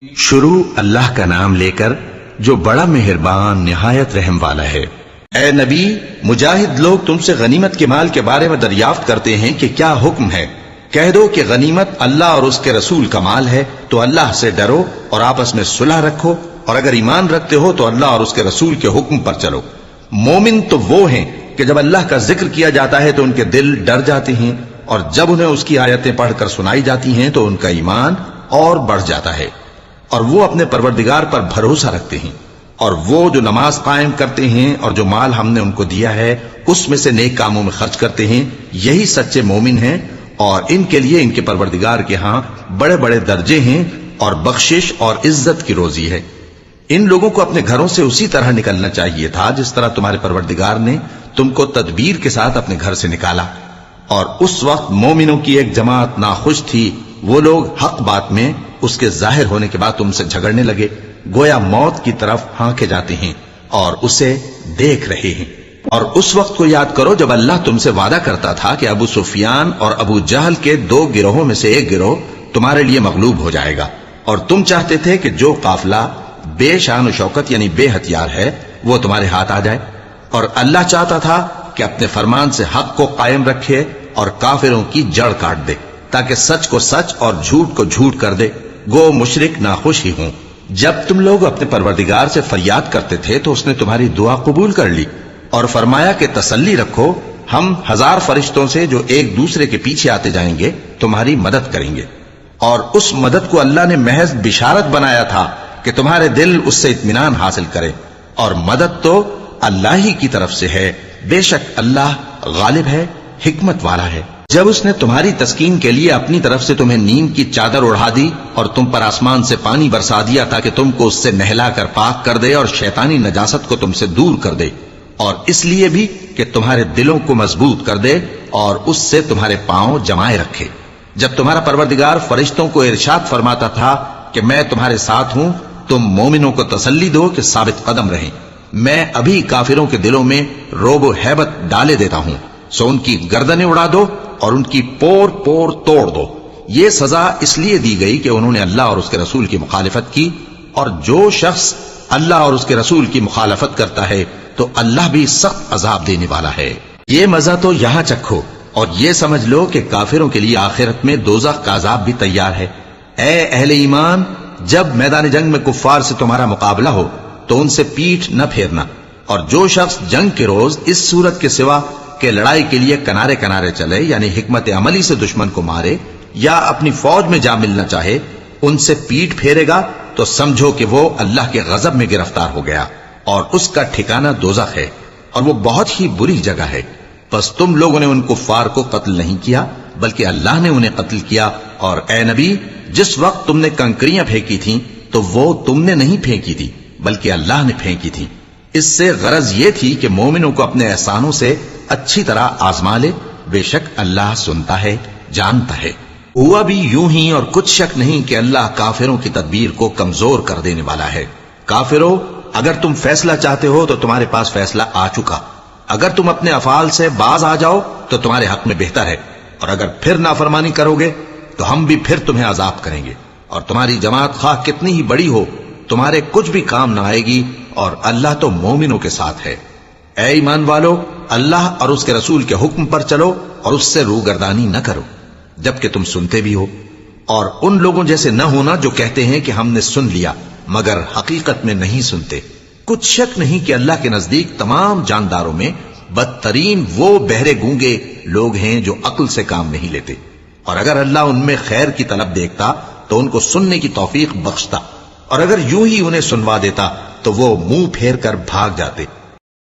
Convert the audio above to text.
شروع اللہ کا نام لے کر جو بڑا مہربان نہایت رحم والا ہے۔ اے نبی، مجاہد لوگ تم سے غنیمت کے مال کے بارے میں دریافت کرتے ہیں کہ کیا حکم ہے۔ کہہ دو کہ غنیمت اللہ اور اس کے رسول کا مال ہے، تو اللہ سے ڈرو اور آپس میں صلح رکھو، اور اگر ایمان رکھتے ہو تو اللہ اور اس کے رسول کے حکم پر چلو۔ مومن تو وہ ہیں کہ جب اللہ کا ذکر کیا جاتا ہے تو ان کے دل ڈر جاتے ہیں، اور جب انہیں اس کی آیتیں پڑھ کر سنائی جاتی ہیں تو ان کا ایمان اور بڑھ جاتا ہے، اور وہ اپنے پروردگار پر بھروسہ رکھتے ہیں۔ اور وہ جو نماز قائم کرتے ہیں اور جو مال ہم نے ان کو دیا ہے اس میں سے نیک کاموں میں خرچ کرتے ہیں، یہی سچے مومن ہیں، اور ان کے لیے ان کے پروردگار کے ہاں بڑے بڑے درجے ہیں اور بخشش اور عزت کی روزی ہے۔ ان لوگوں کو اپنے گھروں سے اسی طرح نکلنا چاہیے تھا جس طرح تمہارے پروردگار نے تم کو تدبیر کے ساتھ اپنے گھر سے نکالا۔ اور اس وقت مومنوں کی ایک جماعت ناخوش تھی، وہ لوگ حق بات میں اس کے ظاہر ہونے کے بعد تم سے جھگڑنے لگے، گویا موت کی طرف ہانکے جاتے ہیں اور اسے دیکھ رہے ہیں۔ اور اس وقت کو یاد کرو جب اللہ تم سے وعدہ کرتا تھا کہ ابو سفیان اور ابو جہل کے 2 گروہوں میں سے ایک گروہ تمہارے لیے مغلوب ہو جائے گا، اور تم چاہتے تھے کہ جو قافلہ بے شان و شوکت یعنی بے ہتھیار ہے وہ تمہارے ہاتھ آ جائے، اور اللہ چاہتا تھا کہ اپنے فرمان سے حق کو قائم رکھے اور کافروں کی جڑ کاٹ دے، تاکہ سچ کو سچ اور جھوٹ کو جھوٹ کر دے، گو مشرک ناخوش ہی ہوں۔ جب تم لوگ اپنے پروردگار سے فریاد کرتے تھے تو اس نے تمہاری دعا قبول کر لی اور فرمایا کہ تسلی رکھو، ہم 1000 فرشتوں سے جو ایک دوسرے کے پیچھے آتے جائیں گے تمہاری مدد کریں گے۔ اور اس مدد کو اللہ نے محض بشارت بنایا تھا کہ تمہارے دل اس سے اطمینان حاصل کرے، اور مدد تو اللہ ہی کی طرف سے ہے، بے شک اللہ غالب ہے، حکمت والا ہے۔ جب اس نے تمہاری تسکین کے لیے اپنی طرف سے تمہیں نیند کی چادر اڑا دی اور تم پر آسمان سے پانی برسا دیا تاکہ تم کو اس سے نہلا کر پاک کر دے اور شیطانی نجاست کو تم سے دور کر دے، اور اس لیے بھی کہ تمہارے دلوں کو مضبوط کر دے اور اس سے تمہارے پاؤں جمائے رکھے۔ جب تمہارا پروردگار فرشتوں کو ارشاد فرماتا تھا کہ میں تمہارے ساتھ ہوں، تم مومنوں کو تسلی دو کہ ثابت قدم رہیں، میں ابھی کافروں کے دلوں میں روب و ہیبت ڈالے دیتا ہوں، سو ان کی گردنیں اڑا دو اور ان کی پور پور توڑ دو۔ یہ سزا اس لیے دی گئی کہ انہوں نے اللہ اور اس کے رسول کی مخالفت کی، اور جو شخص اللہ اور اس کے رسول کی مخالفت کرتا ہے تو اللہ بھی سخت عذاب دینے والا ہے۔ یہ مزہ تو یہاں چکھو، اور یہ سمجھ لو کہ کافروں کے لیے آخرت میں دوزخ کا عذاب بھی تیار ہے۔ اے اہل ایمان، جب میدان جنگ میں کفار سے تمہارا مقابلہ ہو تو ان سے پیٹھ نہ پھیرنا، اور جو شخص جنگ کے روز اس صورت کے سوا کہ لڑائی کے لیے کنارے کنارے چلے یعنی حکمت عملی سے دشمن کو مارے یا اپنی فوج میں جا ملنا چاہے، ان سے پیٹ پھیرے گا تو سمجھو کہ وہ اللہ کے غضب میں گرفتار ہو گیا، اور اس کا ٹھکانہ دوزخ ہے، اور وہ بہت ہی بری جگہ ہے۔ پس تم لوگوں نے ان کفار کو قتل نہیں کیا بلکہ اللہ نے انہیں قتل کیا، اور اے نبی، جس وقت تم نے کنکریاں پھینکی تھیں تو وہ تم نے نہیں پھینکی تھی بلکہ اللہ نے پھینکی تھی۔ اس سے غرض یہ تھی کہ مومنوں کو اپنے احسانوں سے اچھی طرح آزما لے، بے شک اللہ سنتا ہے، جانتا ہے۔ ہوا بھی یوں ہی، اور کچھ شک نہیں کہ اللہ کافروں کی تدبیر کو کمزور کر دینے والا ہے۔ کافروں، اگر تم فیصلہ چاہتے ہو تو تمہارے پاس فیصلہ آ چکا، اگر تم اپنے افعال سے باز آ جاؤ تو تمہارے حق میں بہتر ہے، اور اگر پھر نافرمانی کرو گے تو ہم بھی پھر تمہیں عذاب کریں گے، اور تمہاری جماعت خواہ کتنی ہی بڑی ہو تمہارے کچھ بھی کام نہ آئے گی، اور اللہ تو مومنوں کے ساتھ ہے۔ اے ایمان والو، اللہ اور اس کے رسول کے حکم پر چلو اور اس سے روگردانی نہ کرو جبکہ تم سنتے بھی ہو، اور ان لوگوں جیسے نہ ہونا جو کہتے ہیں کہ ہم نے سن لیا مگر حقیقت میں نہیں سنتے۔ کچھ شک نہیں کہ اللہ کے نزدیک تمام جانداروں میں بدترین وہ بہرے گونگے لوگ ہیں جو عقل سے کام نہیں لیتے، اور اگر اللہ ان میں خیر کی طلب دیکھتا تو ان کو سننے کی توفیق بخشتا، اور اگر یوں ہی انہیں سنوا دیتا تو وہ منہ پھیر کر بھاگ جاتے۔